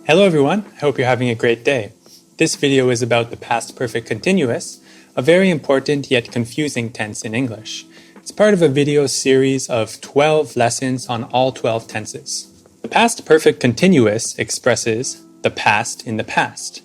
Hello everyone, I hope you're having a great day. This video is about the past perfect continuous, a very important yet confusing tense in English. It's part of a video series of 12 lessons on all 12 tenses. The past perfect continuous expresses the past in the past.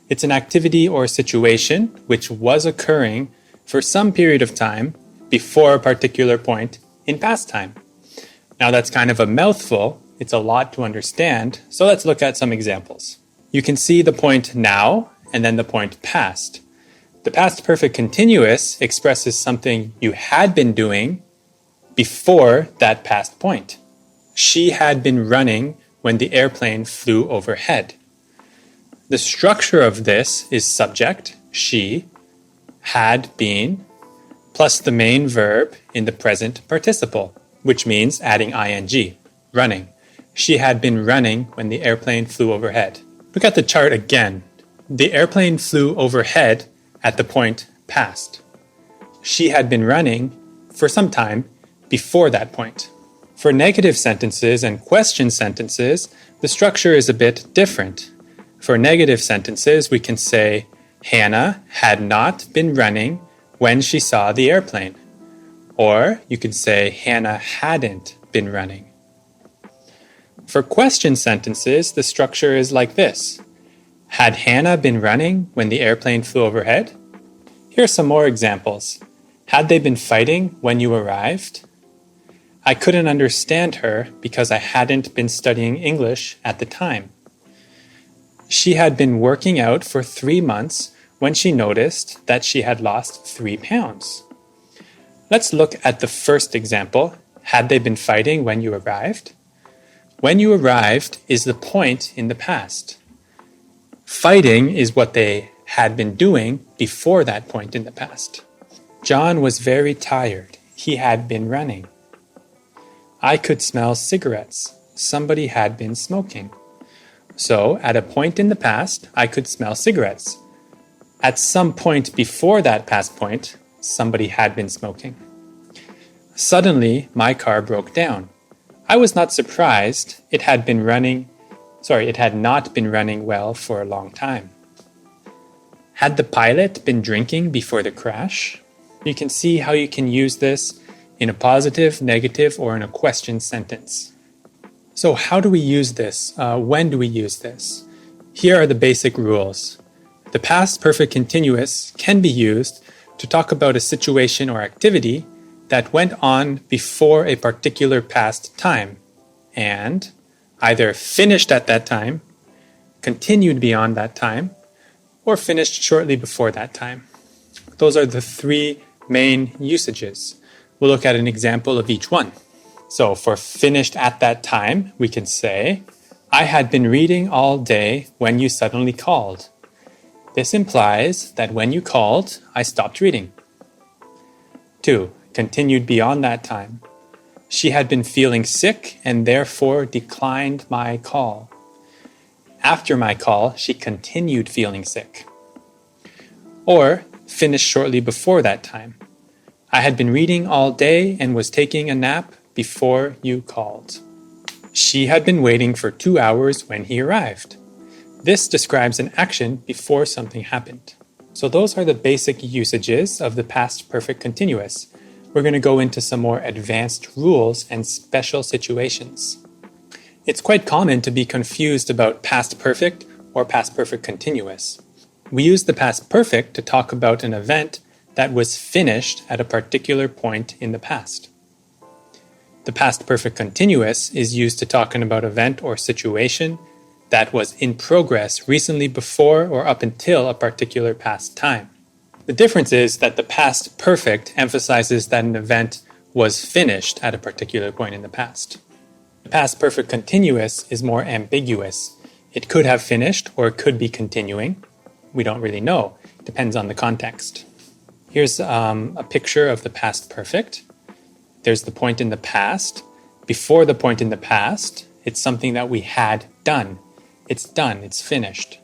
It's an activity or situation which was occurring for some period of time before a particular point in past time. Now that's kind of a mouthful. It's a lot to understand, so let's look at some examples. You can see the point now and then the point past. The past perfect continuous expresses something you had been doing before that past point. She had been running when the airplane flew overhead. The structure of this is subject, she, had been, plus the main verb in the present participle, which means adding ing, running. She had been running when the airplane flew overhead. Look at the chart again. The airplane flew overhead at the point past. She had been running for some time before that point. For negative sentences and question sentences, the structure is a bit different. For negative sentences, we can say, Hannah had not been running when she saw the airplane. Or you could say, Hannah hadn't been running. For question sentences, the structure is like this. Had Hannah been running when the airplane flew overhead? Here are some more examples. Had they been fighting when you arrived? I couldn't understand her because I hadn't been studying English at the time. She had been working out for 3 months when she noticed that she had lost 3 pounds. Let's look at the first example. Had they been fighting when you arrived? When you arrived is the point in the past. Fighting is what they had been doing before that point in the past. John was very tired. He had been running. I could smell cigarettes. Somebody had been smoking. So, at a point in the past, I could smell cigarettes. At some point before that past point, somebody had been smoking. Suddenly, my car broke down. I was not surprised. It had not been running well for a long time. Had the pilot been drinking before the crash? You can see how you can use this in a positive, negative, or in a question sentence. So how do we use this? When do we use this? Here are the basic rules. The past perfect continuous can be used to talk about a situation or activity that went on before a particular past time and either finished at that time, continued beyond that time, or finished shortly before that time. Those are the 3 main usages. We'll look at an example of each one. So for finished at that time, we can say, I had been reading all day when you suddenly called. This implies that when you called, I stopped reading. 2. Continued beyond that time. She had been feeling sick and therefore declined my call. After my call, she continued feeling sick. Or finished shortly before that time. I had been reading all day and was taking a nap before you called. She had been waiting for 2 hours when he arrived. This describes an action before something happened. So those are the basic usages of the past perfect continuous. We're going to go into some more advanced rules and special situations. It's quite common to be confused about past perfect or past perfect continuous. We use the past perfect to talk about an event that was finished at a particular point in the past. The past perfect continuous is used to talk about an event or situation that was in progress recently before or up until a particular past time. The difference is that the past perfect emphasizes that an event was finished at a particular point in the past. The past perfect continuous is more ambiguous. It could have finished or it could be continuing. We don't really know. It depends on the context. Here's a picture of the past perfect. There's the point in the past. Before the point in the past, it's something that we had done. It's done, it's finished.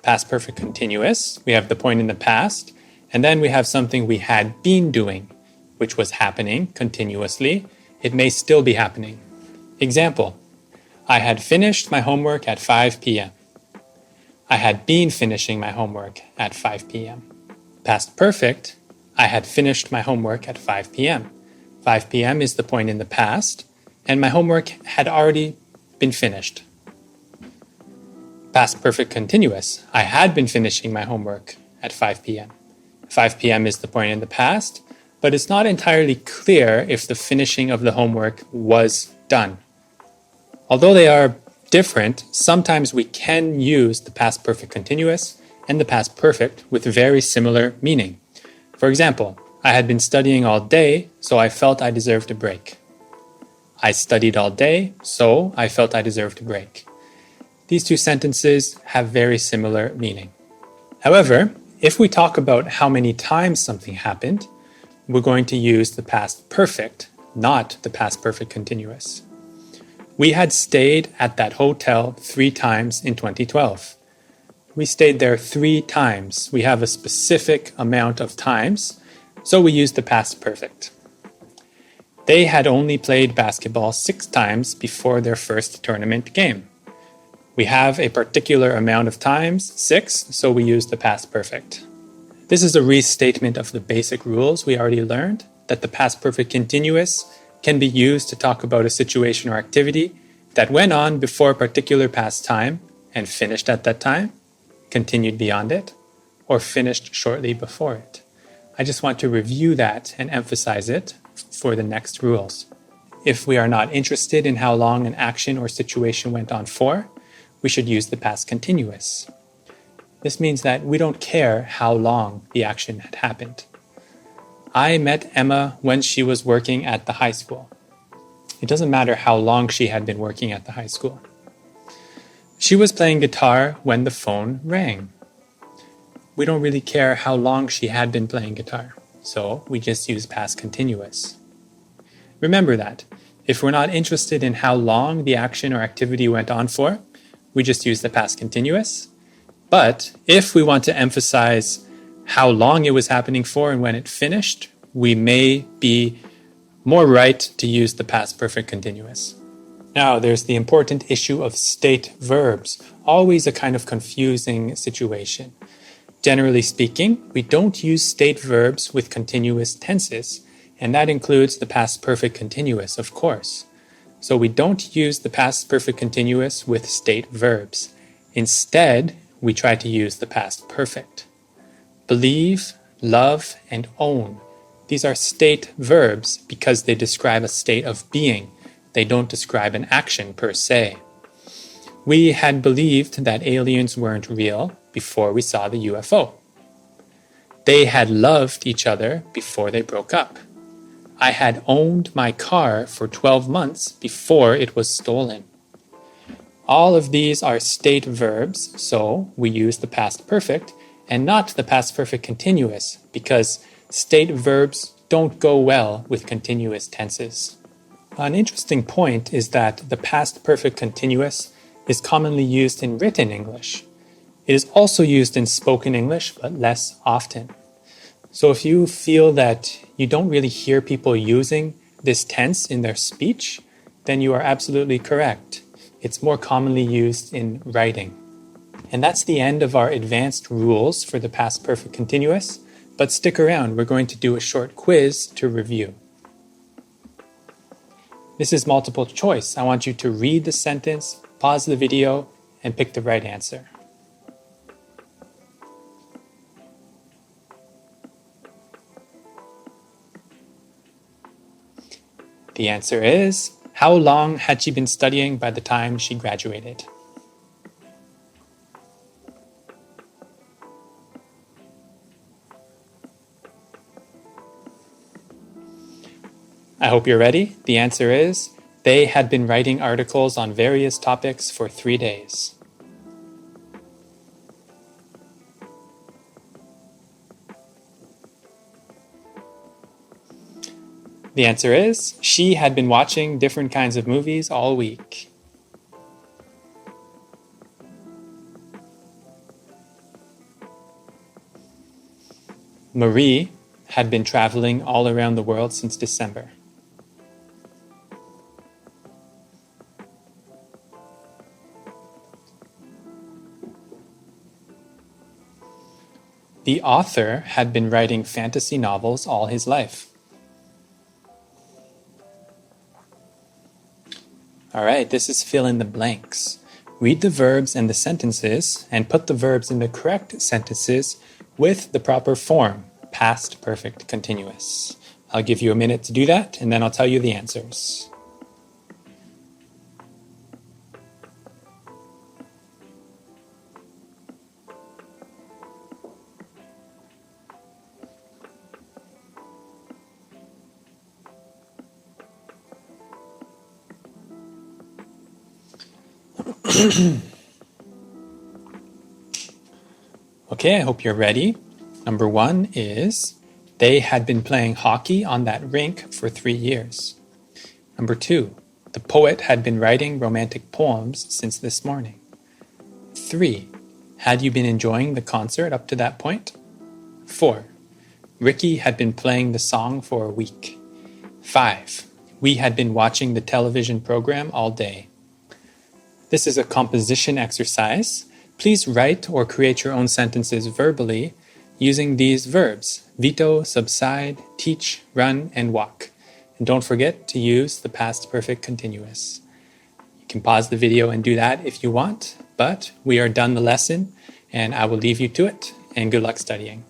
Past perfect continuous, we have the point in the past, and then we have something we had been doing, which was happening continuously. It may still be happening. Example, I had finished my homework at 5 p.m. I had been finishing my homework at 5 p.m. Past perfect, I had finished my homework at 5 p.m. 5 p.m. is the point in the past, and my homework had already been finished. Past perfect continuous, I had been finishing my homework at 5 p.m. 5 p.m. is the point in the past, but it's not entirely clear if the finishing of the homework was done. Although they are different, sometimes we can use the past perfect continuous and the past perfect with very similar meaning. For example, I had been studying all day, so I felt I deserved a break. I studied all day, so I felt I deserved a break. These two sentences have very similar meaning. However, if we talk about how many times something happened, we're going to use the past perfect, not the past perfect continuous. We had stayed at that hotel 3 times in 2012. We stayed there 3 times. We have a specific amount of times, so we use the past perfect. They had only played basketball 6 times before their first tournament game. We have a particular amount of times, 6, so we use the past perfect. This is a restatement of the basic rules we already learned, that the past perfect continuous can be used to talk about a situation or activity that went on before a particular past time and finished at that time, continued beyond it, or finished shortly before it. I just want to review that and emphasize it for the next rules. If we are not interested in how long an action or situation went on for, we should use the past continuous. This means that we don't care how long the action had happened. I met Emma when she was working at the high school. It doesn't matter how long she had been working at the high school. She was playing guitar when the phone rang. We don't really care how long she had been playing guitar, so we just use past continuous. Remember that. If we're not interested in how long the action or activity went on for, we just use the past continuous. But if we want to emphasize how long it was happening for and when it finished, we may be more right to use the past perfect continuous. Now, there's the important issue of state verbs, always a kind of confusing situation. Generally speaking, we don't use state verbs with continuous tenses, and that includes the past perfect continuous, of course. So we don't use the past perfect continuous with state verbs. Instead, we try to use the past perfect. Believe, love, and own. These are state verbs because they describe a state of being. They don't describe an action per se. We had believed that aliens weren't real before we saw the UFO. They had loved each other before they broke up. I had owned my car for 12 months before it was stolen. All of these are state verbs, so we use the past perfect and not the past perfect continuous because state verbs don't go well with continuous tenses. An interesting point is that the past perfect continuous is commonly used in written English. It is also used in spoken English, but less often. So if you feel that you don't really hear people using this tense in their speech, then you are absolutely correct. It's more commonly used in writing. And that's the end of our advanced rules for the past perfect continuous, but stick around, we're going to do a short quiz to review. This is multiple choice. I want you to read the sentence, pause the video, and pick the right answer. The answer is, how long had she been studying by the time she graduated? I hope you're ready. The answer is, they had been writing articles on various topics for 3 days. The answer is, she had been watching different kinds of movies all week. Marie had been traveling all around the world since December. The author had been writing fantasy novels all his life. All right, this is fill in the blanks. Read the verbs and the sentences and put the verbs in the correct sentences with the proper form, past perfect continuous. I'll give you a minute to do that, and then I'll tell you the answers. Okay, I hope you're ready. Number 1 is, they had been playing hockey on that rink for 3 years. Number 2, the poet had been writing romantic poems since this morning. 3, had you been enjoying the concert up to that point? 4, Ricky had been playing the song for a week. 5, we had been watching the television program all day. This is a composition exercise. Please write or create your own sentences verbally using these verbs: veto, subside, teach, run, and walk. And don't forget to use the past perfect continuous. You can pause the video and do that if you want, but we are done the lesson and I will leave you to it, and good luck studying.